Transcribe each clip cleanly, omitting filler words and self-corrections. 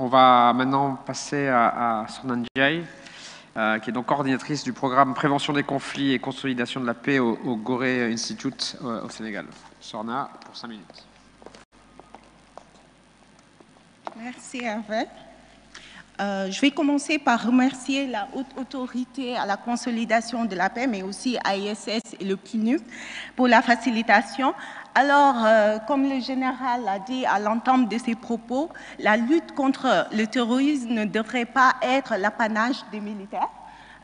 on va maintenant passer à Sorna Ndiaye, qui est donc coordinatrice du programme Prévention des conflits et consolidation de la paix au Gorée Institute au Sénégal. Sorna, pour 5 minutes. Merci Hervé. Je vais commencer par remercier la Haute Autorité à la consolidation de la paix, mais aussi AISS et le PNUD pour la facilitation. Alors, comme le général l'a dit à l'entame de ses propos, la lutte contre le terrorisme ne devrait pas être l'apanage des militaires.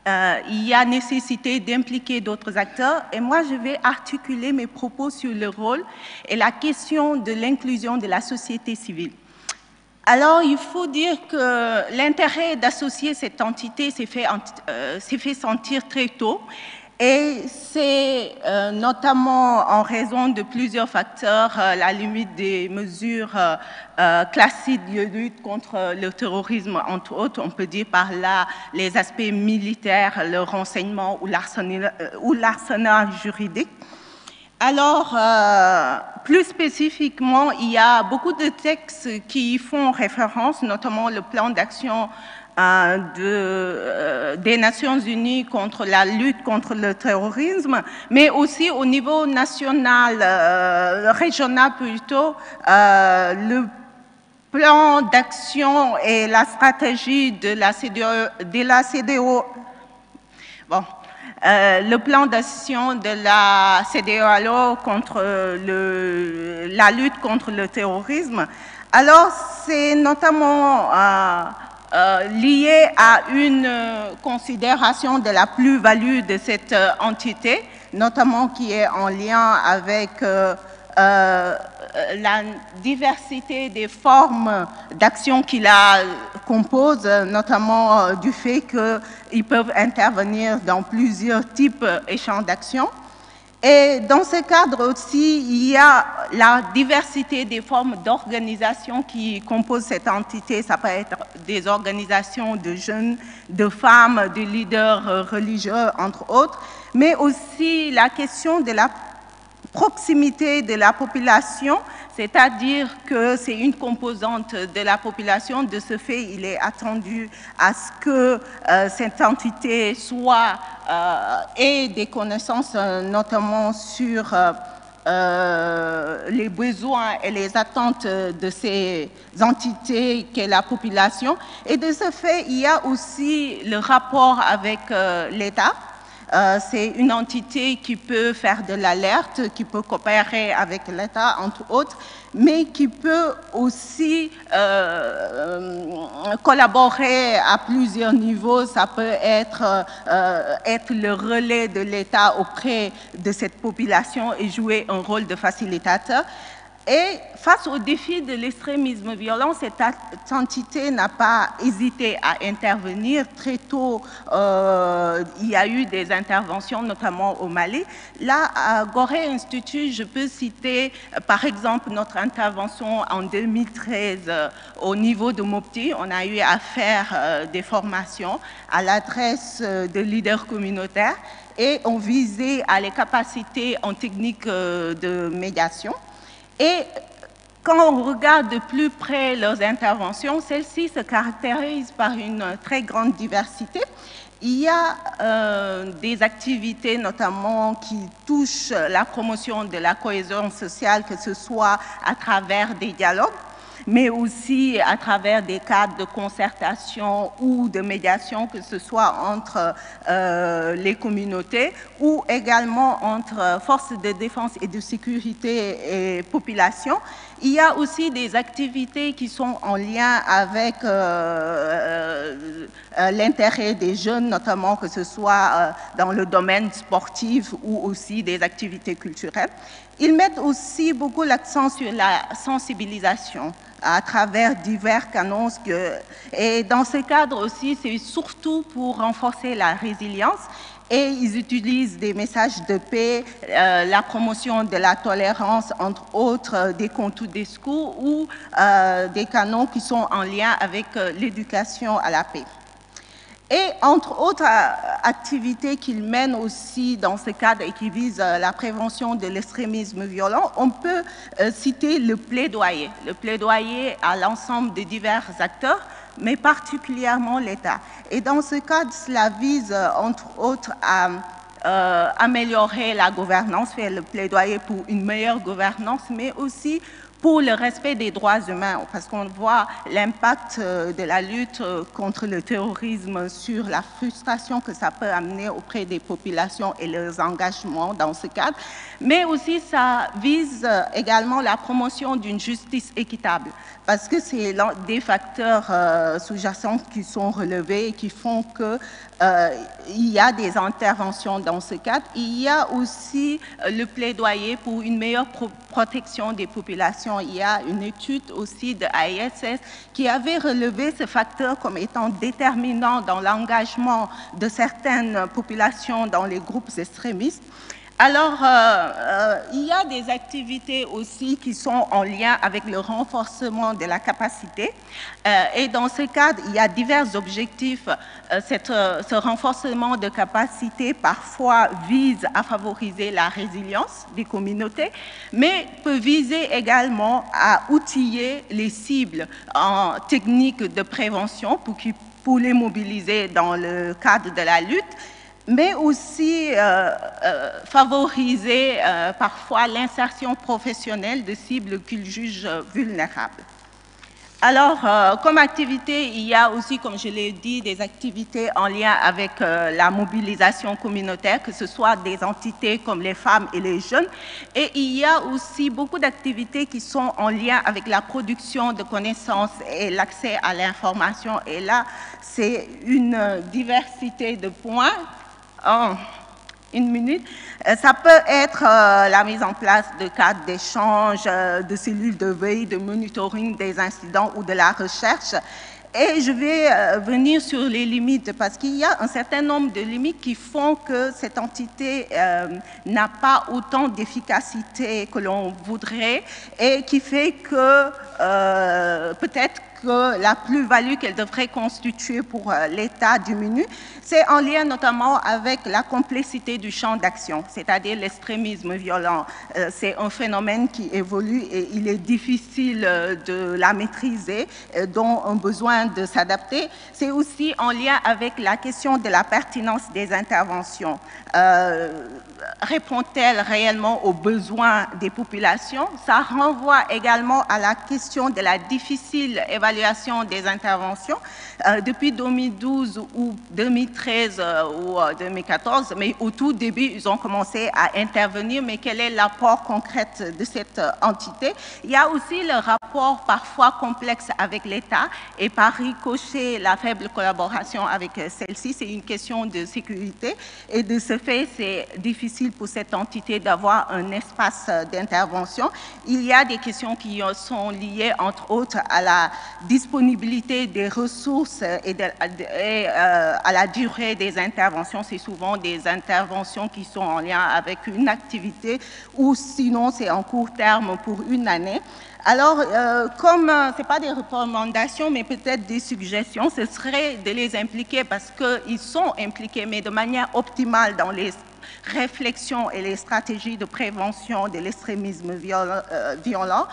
Il y a nécessité d'impliquer d'autres acteurs et moi, je vais articuler mes propos sur le rôle et la question de l'inclusion de la société civile. Alors, il faut dire que l'intérêt d'associer cette entité s'est fait sentir très tôt et c'est notamment en raison de plusieurs facteurs, la limite des mesures classiques de lutte contre le terrorisme, entre autres, on peut dire par là les aspects militaires, le renseignement ou l'arsenal juridique. Alors, plus spécifiquement, il y a beaucoup de textes qui font référence, notamment le plan d'action des Nations Unies contre la lutte contre le terrorisme, mais aussi au niveau national, régional plutôt, le plan d'action et la stratégie de la CEDEAO. Bon. Le plan d'action de la CEDEAO contre la lutte contre le terrorisme. Alors, c'est notamment lié à une considération de la plus-value de cette entité, notamment qui est en lien avec la diversité des formes d'action qui la composent, notamment du fait qu'ils peuvent intervenir dans plusieurs types et champs d'action. Et dans ce cadre aussi, il y a la diversité des formes d'organisation qui composent cette entité. Ça peut être des organisations de jeunes, de femmes, de leaders religieux, entre autres, mais aussi la question de la proximité de la population, c'est-à-dire que c'est une composante de la population. De ce fait, il est attendu à ce que cette entité ait des connaissances notamment sur les besoins et les attentes de ces entités qu'est la population. Et de ce fait, il y a aussi le rapport avec l'État. C'est une entité qui peut faire de l'alerte, qui peut coopérer avec l'État, entre autres, mais qui peut aussi collaborer à plusieurs niveaux. Ça peut être le relais de l'État auprès de cette population et jouer un rôle de facilitateur. Et face au défi de l'extrémisme violent, cette entité n'a pas hésité à intervenir. Très tôt, il y a eu des interventions, notamment au Mali. Là, à Gorée Institute, je peux citer, par exemple, notre intervention en 2013 au niveau de Mopti. On a eu à faire des formations à l'adresse de leaders communautaires et on visait à les capacités en technique de médiation. Et quand on regarde de plus près leurs interventions, celles-ci se caractérisent par une très grande diversité. Il y a des activités notamment qui touchent la promotion de la cohésion sociale, que ce soit à travers des dialogues, mais aussi à travers des cadres de concertation ou de médiation, que ce soit entre les communautés ou également entre forces de défense et de sécurité et population. Il y a aussi des activités qui sont en lien avec l'intérêt des jeunes, notamment que ce soit dans le domaine sportif ou aussi des activités culturelles. Ils mettent aussi beaucoup l'accent sur la sensibilisation à travers divers canaux. Et dans ce cadre aussi, c'est surtout pour renforcer la résilience. Et ils utilisent des messages de paix, la promotion de la tolérance, entre autres des contours des discours ou des canaux qui sont en lien avec l'éducation à la paix. Et entre autres activités qu'ils mènent aussi dans ce cadre et qui visent la prévention de l'extrémisme violent, on peut citer le plaidoyer à l'ensemble des divers acteurs, mais particulièrement l'État. Et dans ce cadre, cela vise, entre autres, à améliorer la gouvernance, faire le plaidoyer pour une meilleure gouvernance, mais aussi pour le respect des droits humains, parce qu'on voit l'impact de la lutte contre le terrorisme sur la frustration que ça peut amener auprès des populations et leurs engagements dans ce cadre, mais aussi ça vise également la promotion d'une justice équitable, parce que c'est des facteurs sous-jacents qui sont relevés et qui font que il y a des interventions dans ce cadre. Il y a aussi le plaidoyer pour une meilleure protection des populations. Il y a une étude aussi de ISS qui avait relevé ce facteur comme étant déterminant dans l'engagement de certaines populations dans les groupes extrémistes. Alors, il y a des activités aussi qui sont en lien avec le renforcement de la capacité. Et dans ce cadre, il y a divers objectifs. Ce renforcement de capacité, parfois, vise à favoriser la résilience des communautés, mais peut viser également à outiller les cibles en techniques de prévention pour les mobiliser dans le cadre de la lutte, mais aussi favoriser parfois l'insertion professionnelle de cibles qu'ils jugent vulnérables. Alors, comme activité, il y a aussi, comme je l'ai dit, des activités en lien avec la mobilisation communautaire, que ce soit des entités comme les femmes et les jeunes. Et il y a aussi beaucoup d'activités qui sont en lien avec la production de connaissances et l'accès à l'information. Et là, c'est une diversité de points. Une minute. Ça peut être la mise en place de cadres d'échange, de cellules de veille, de monitoring des incidents ou de la recherche. Et je vais venir sur les limites, parce qu'il y a un certain nombre de limites qui font que cette entité n'a pas autant d'efficacité que l'on voudrait, et qui fait que peut-être que la plus-value qu'elle devrait constituer pour l'État diminue. C'est en lien notamment avec la complexité du champ d'action, c'est-à-dire l'extrémisme violent. C'est un phénomène qui évolue et il est difficile de la maîtriser, dont un besoin de s'adapter. C'est aussi en lien avec la question de la pertinence des interventions. Répond-elle réellement aux besoins des populations? Ça renvoie également à la question de la difficile évaluation des interventions. Depuis 2012 ou 2013 ou 2014, mais au tout début, ils ont commencé à intervenir, mais quel est l'apport concret de cette entité? Il y a aussi le rapport parfois complexe avec l'État et par ricochet, la faible collaboration avec celle-ci. C'est une question de sécurité et de ce fait, c'est difficile pour cette entité d'avoir un espace d'intervention. Il y a des questions qui sont liées, entre autres, à la disponibilité des ressources et à la durée des interventions. C'est souvent des interventions qui sont en lien avec une activité ou sinon c'est en court terme pour une année. Alors, comme ce n'est pas des recommandations, mais peut-être des suggestions, ce serait de les impliquer parce qu'ils sont impliqués, mais de manière optimale dans les réflexions et les stratégies de prévention de l'extrémisme violent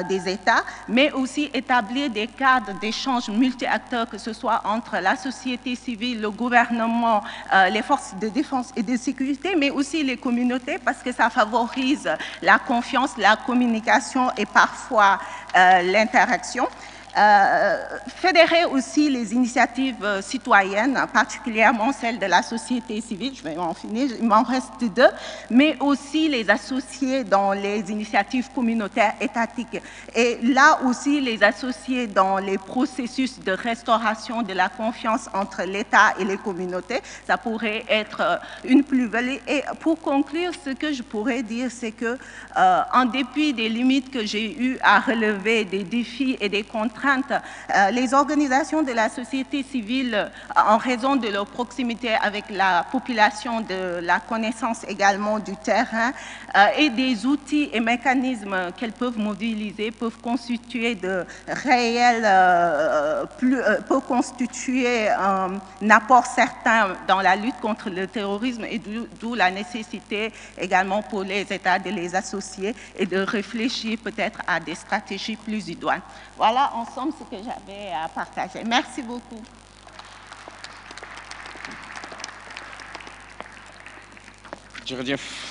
des États, mais aussi établir des cadres d'échange multi-acteurs, que ce soit entre la société civile, le gouvernement, les forces de défense et de sécurité, mais aussi les communautés, parce que ça favorise la confiance, la communication et parfois l'interaction. Fédérer aussi les initiatives citoyennes, particulièrement celles de la société civile, je vais en finir, il m'en reste deux, mais aussi les associer dans les initiatives communautaires étatiques. Et là aussi, les associer dans les processus de restauration de la confiance entre l'État et les communautés, ça pourrait être une plus-value. Et pour conclure, ce que je pourrais dire, c'est que, en dépit des limites que j'ai eues à relever, des défis et des contraintes, les organisations de la société civile, en raison de leur proximité avec la population, de la connaissance également du terrain et des outils et mécanismes qu'elles peuvent mobiliser, peuvent constituer de réels, peuvent constituer un apport certain dans la lutte contre le terrorisme et d'où la nécessité également pour les États de les associer et de réfléchir peut-être à des stratégies plus idoines. Voilà, en somme ce que j'avais à partager. Merci beaucoup. Jërëjëf